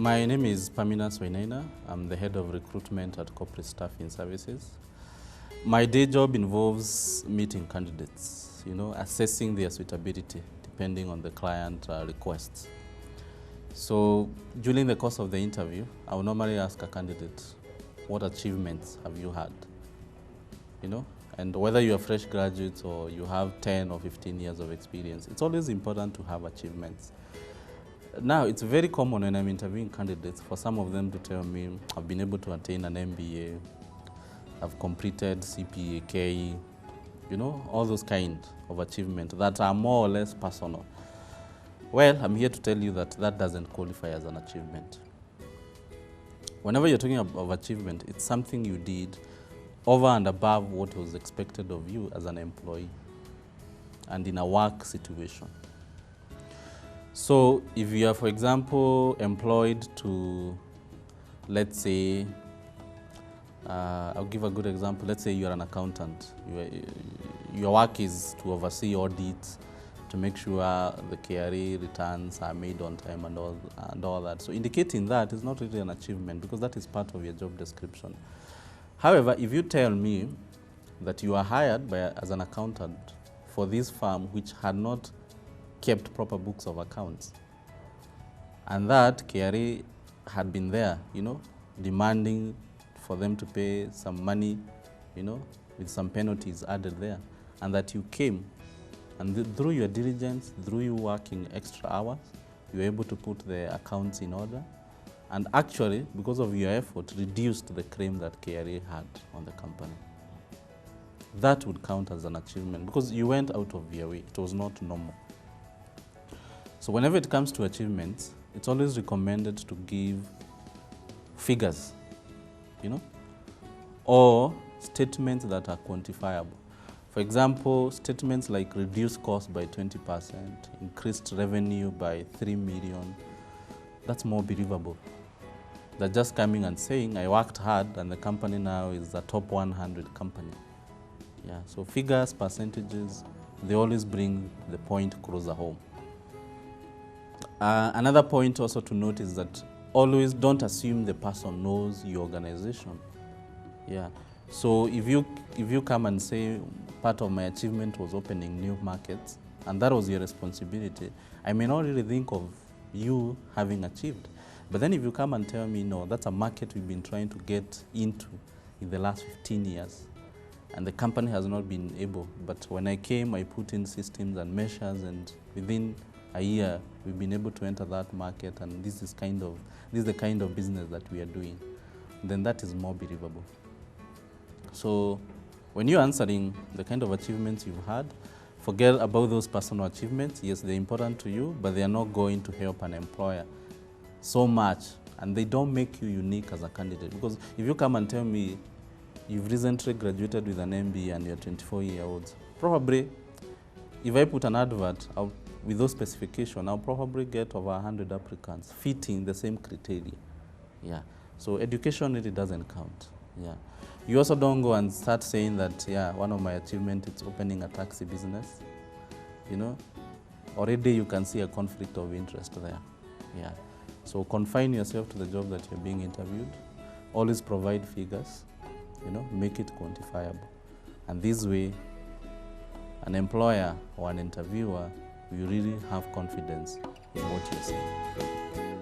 My name is Pamina Swainaina. I'm the head of recruitment at Corporate Staffing Services. My day job involves meeting candidates, assessing their suitability depending on the client requests. So during the course of the interview, I will normally ask a candidate, what achievements have you had? And whether you're a fresh graduate or you have 10 or 15 years of experience, it's always important to have achievements. Now, it's very common when I'm interviewing candidates for some of them to tell me, I've been able to attain an MBA, I've completed CPA, KE, all those kind of achievements that are more or less personal. Well, I'm here to tell you that that doesn't qualify as an achievement. Whenever you're talking of achievement, it's something you did over and above what was expected of you as an employee and in a work situation. So if you are, for example, employed to, let's say, I'll give a good example. Let's say you're an accountant. Your work is to oversee audits, to make sure the KRA returns are made on time and all that. So indicating that is not really an achievement because that is part of your job description. However, if you tell me that you are hired as an accountant for this firm which had not kept proper books of accounts, and that KRA had been there, demanding for them to pay some money, with some penalties added there, and that you came, and through your diligence, through you working extra hours, you were able to put the accounts in order, and actually, because of your effort, reduced the claim that KRA had on the company. That would count as an achievement because you went out of your way. It was not normal. So whenever it comes to achievements, it's always recommended to give figures, or statements that are quantifiable. For example, statements like reduced cost by 20%, increased revenue by 3 million, that's more believable than just coming and saying, I worked hard and the company now is a top 100 company. Yeah, so figures, percentages, they always bring the point closer home. Another point also to note is that always don't assume the person knows your organization. Yeah. So if you come and say part of my achievement was opening new markets and that was your responsibility, I may not really think of you having achieved. But then if you come and tell me, no, that's a market we've been trying to get into in the last 15 years and the company has not been able, but when I came, I put in systems and measures and within a year, we've been able to enter that market and this is the kind of business that we are doing, then that is more believable. So when you're answering the kind of achievements you've had, forget about those personal achievements. Yes, they're important to you, but they are not going to help an employer so much and they don't make you unique as a candidate. Because if you come and tell me you've recently graduated with an MBA and you're 24-year-olds, probably if I put an advert with those specifications, I'll probably get over 100 applicants fitting the same criteria. Yeah. So education really doesn't count. Yeah. You also don't go and start saying that, yeah, one of my achievements is opening a taxi business. Already you can see a conflict of interest there. Yeah. So confine yourself to the job that you're being interviewed. Always provide figures, make it quantifiable. And this way, an employer or an interviewer will really have confidence in what you're saying.